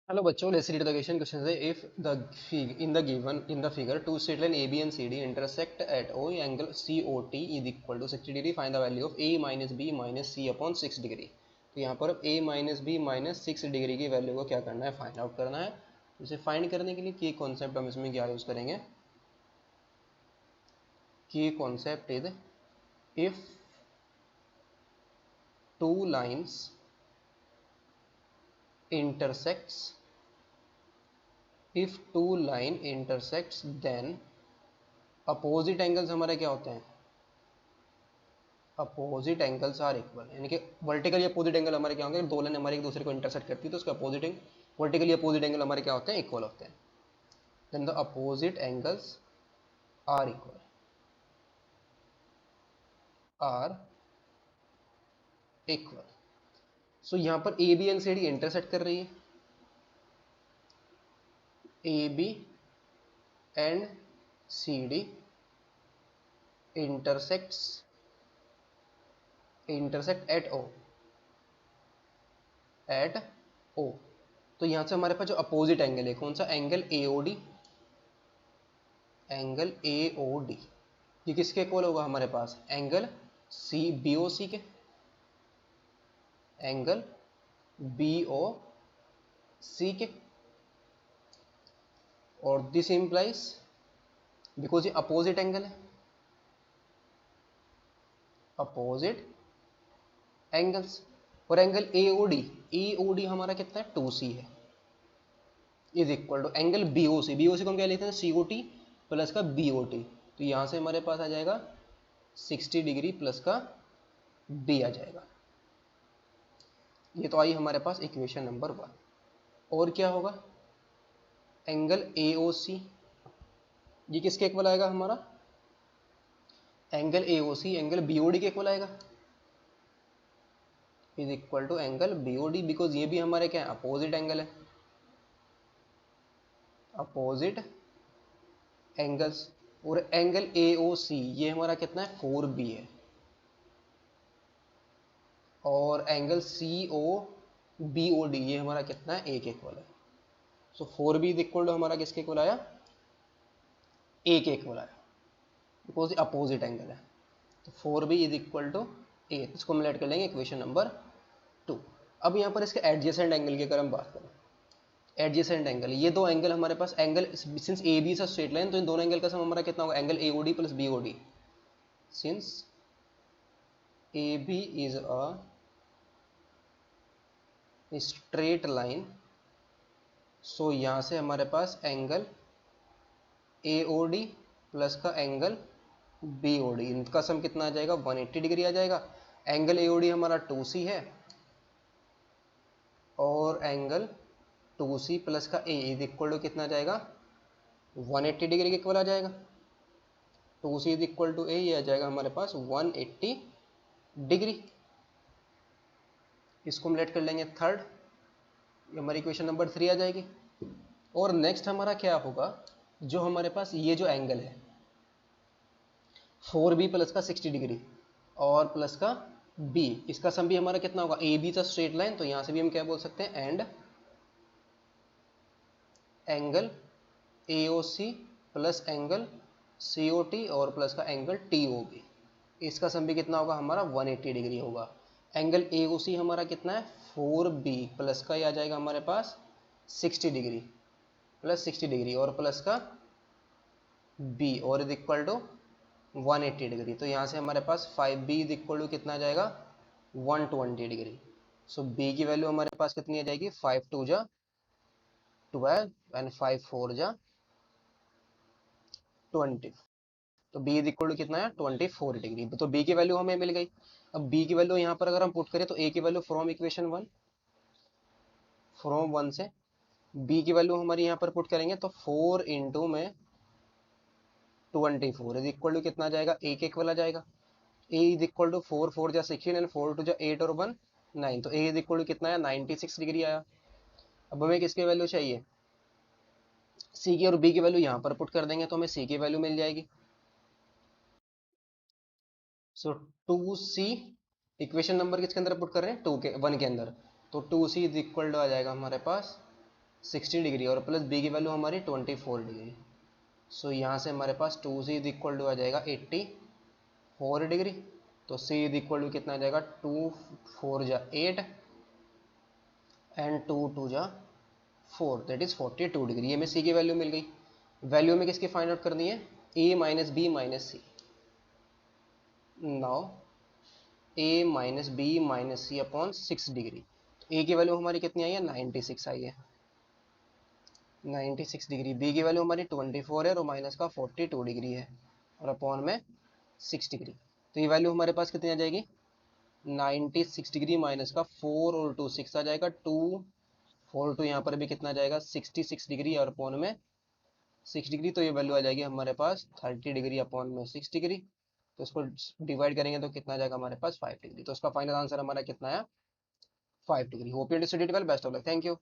Hello बच्चों, let's read the question. Question है if the in the figure two straight line AB and CD intersect at O angle COT is equal to 60 degree. Find the value of A minus B minus C upon 6 degree. तो यहाँ पर A minus B minus 6 degree की value को क्या करना है, find out करना है. इसे फाइंड करने के लिए की कॉन्सेप्ट हम इसमें क्या यूज करेंगे. की concept is if two lines intersects if two line intersects then opposite angles हमारे क्या होते हैं, अपोजिट एंगल्स आर इक्वल. यानी कि वर्टिकली अपोजिट एंगल हमारे क्या होंगे, दो लाइन हमारे एक दूसरे को इंटरसेक्ट करती है तो उसके अपोजिट वर्टिकली अपोजिट एंगल हमारे क्या होते हैं, इक्वल होते हैं. Then the opposite angles are equal, are equal. So यहाँ पर A B and C D intersect कर रही है. A B and C D intersect at O, at O. तो यहाँ से हमारे पास जो अपोजिट एंगल है, कौन सा angle, A O D, angle A O D. ये किसके इक्वल होगा हमारे पास, angle C B O C के, angle B O C K. और दिस इंप्लाइज, बिकॉज ये अपोजिट एंगल है, अपोजिट एंगल्स. और एंगल ए ओ डी हमारा कितना है, 2C है, is equal to angle B O C को हम क्या लेते हैं, सी ओ टी प्लस का बी ओ टी. तो यहां से हमारे पास आ जाएगा 60 डिग्री प्लस का बी आ जाएगा. ये तो आई हमारे पास इक्वेशन नंबर 1. और क्या होगा, एंगल ए ओ सी, ये किसके इक्वल आएगा हमारा, angle A O C angle B O D के इक्वल आएगा, is equal to angle B O D. Because ये भी हमारे क्या है, अपोजिट एंगल है, अपोजिट एंगल्स. और एंगल ए ओ सी ये हमारा कितना है, 4B है. और angle C O B O D ये हमारा कितना है, ए के इक्वल है. सो 4B इज इक्वल टू हमारा किसके इक्वल आया, ए के इक्वल आया, बिकॉज अपोजिट एंगल है. तो 4B इज इक्वल टू ए. इसको हम लेट कर लेंगे इक्वेशन नंबर 2. अब यहाँ पर इसके एडजेसेंट एंगल की अगर हम बात करें, एडजेसेंट एंगल, ये दो एंगल हमारे पास, एंगल सिंस ए बी से स्ट्रेट लाइन, तो इन दोनों एंगल का सम हमारा कितना होगा, angle A O D plus B O D. Since A B is a straight line, so यहाँ से हमारे पास angle A O D plus का एंगल बी ओ डी, इनका सम कितना आ जाएगा, 180 डिग्री आ जाएगा. एंगल ए ओ डी हमारा 2C है, और एंगल 2C प्लस का ए इज इक्वल टू कितना आ जाएगा, 180 डिग्री के इक्वल आ जाएगा. 2C इज इक्वल टू ए, ये आ जाएगा हमारे पास 180 डिग्री. इसको हम लेट कर लेंगे थर्ड, ये हमारी इक्वेशन नंबर 3 आ जाएगी. और नेक्स्ट हमारा क्या होगा, जो हमारे पास ये जो एंगल है 4B प्लस का 60 डिग्री और प्लस का B, इसका सम भी हमारा कितना होगा, ए बी का स्ट्रेट लाइन, तो यहां से भी हम क्या बोल सकते हैं, and angle A O C plus angle C O T और प्लस का एंगल टी ओ बी, इसका सम भी कितना होगा हमारा, 180 डिग्री होगा. एंगल ए ओ सी हमारा कितना है, 4B प्लस का ये आ जाएगा हमारे पास 60 डिग्री, प्लस 60 डिग्री और प्लस का B और इज इक्वल टू 180 डिग्री. तो यहाँ से हमारे पास 5B इज इक्वल टू कितना आ जाएगा, 120 डिग्री. सो B की वैल्यू हमारे पास कितनी आ जाएगी, 5 2 जा 12 एंड 5 4 जा 20. तो B इज इक्वल टू कितना है, 24 डिग्री. तो B की वैल्यू हमें मिल गई. अब B की वैल्यू यहाँ पर अगर हम पुट करें तो A की वैल्यू फ्रॉम इक्वेशन 1, फ्रॉम 1 से B की वैल्यू हमारी यहाँ पर पुट करेंगे तो 4 इंटू में 24 इज इक्वल टू कितना आ जाएगा, A के इक्वल आ जाएगा. A इज इक्वल टू 4 4 जा 16 एंड 4 2 जा 8 और 1 9. तो A इज इक्वल टू कितना है, 96 डिग्री आया. अब हमें किसकी वैल्यू चाहिए, C की, और B की वैल्यू यहाँ पर पुट कर देंगे तो हमें C की वैल्यू मिल जाएगी. सो 2C इक्वेशन नंबर किसके अंदर पुट कर रहे हैं, 2 के 1 के अंदर, तो 2C इज इक्वल टू आ जाएगा हमारे पास 60 डिग्री और प्लस बी की वैल्यू हमारी 24 डिग्री। सो यहाँ से हमारे पास 2c इज इक्वल टू आ जाएगा 84 डिग्री। तो c इज इक्वल टू कितना आ जाएगा, 2 4 जा 8 एंड 2 2 जा 4, दैट इज 42 डिग्री। ये हमें c की वैल्यू मिल गई। वैल्यू में किसकी फाइंड आउट करनी है, a minus B minus C. Now a minus B minus C upon 6 degree. a की वैल्यू हमारी कितनी आई है, 96 आई है, 96 डिग्री। बी की वैल्यू हमारी 24 है और माइनस का 42 डिग्री है और अपॉन में 6 डिग्री। तो ये वैल्यू हमारे पास कितनी आ जाएगी, 96 डिग्री माइनस का 4 और 2 6 आ जाएगा, 2 4 2 यहाँ पर भी कितना आ जाएगा 66 डिग्री और अपॉन में 6 डिग्री। तो ये वैल्यू आ जाएगी हमारे पास 30 डिग्री अपॉन में 6 डिग्री। तो इसको डिवाइड करेंगे तो कितना आ जाएगा हमारे पास 5 डिग्री। तो इसका फाइनल आंसर हमारा कितना है, 5 degree. Hope you understood it well. Best of luck, thank you.